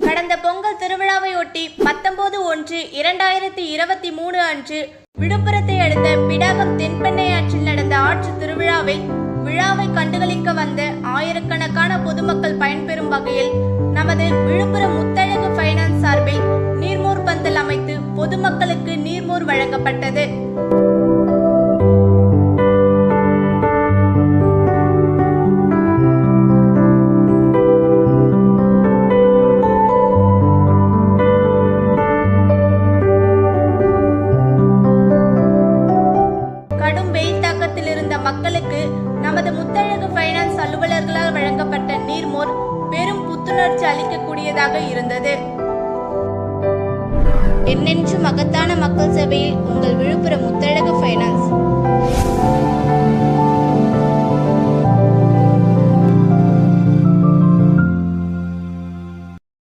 கடந்த பொங்கல் திருவிழாவையொட்டி 19/1/2023 அன்று விழுப்புரத்தை அடுத்த பிடாகம் தென்பெண்ணையாற்றில் நடந்த ஆற்று திருவிழாவை கண்டுகளிக்க வந்த ஆயிரக்கணக்கான பொதுமக்கள் பயன்பெறும் வகையில் நமது விழுப்புரம் முத்தழகு ஃபைனான்ஸ் சார்பில் நீர்மோர் பந்தல் அமைத்து பொதுமக்களுக்கு நீர்மோர் வழங்கப்பட்டது. கடும் வெயில் தாக்கத்தில் இருந்த மக்களுக்கு நமது முத்தழகு ஃபைனான்ஸ் அலுவலர்களால் வழங்கப்பட்ட நீர்மோர் பெரும் புத்துணர்ச்சி அளிக்கக்கூடியதாக இருந்தது. என்னென்று மகத்தான மக்கள் சேவையில் உங்கள் விழுப்புரம் முத்தழகு ஃபைனான்ஸ்.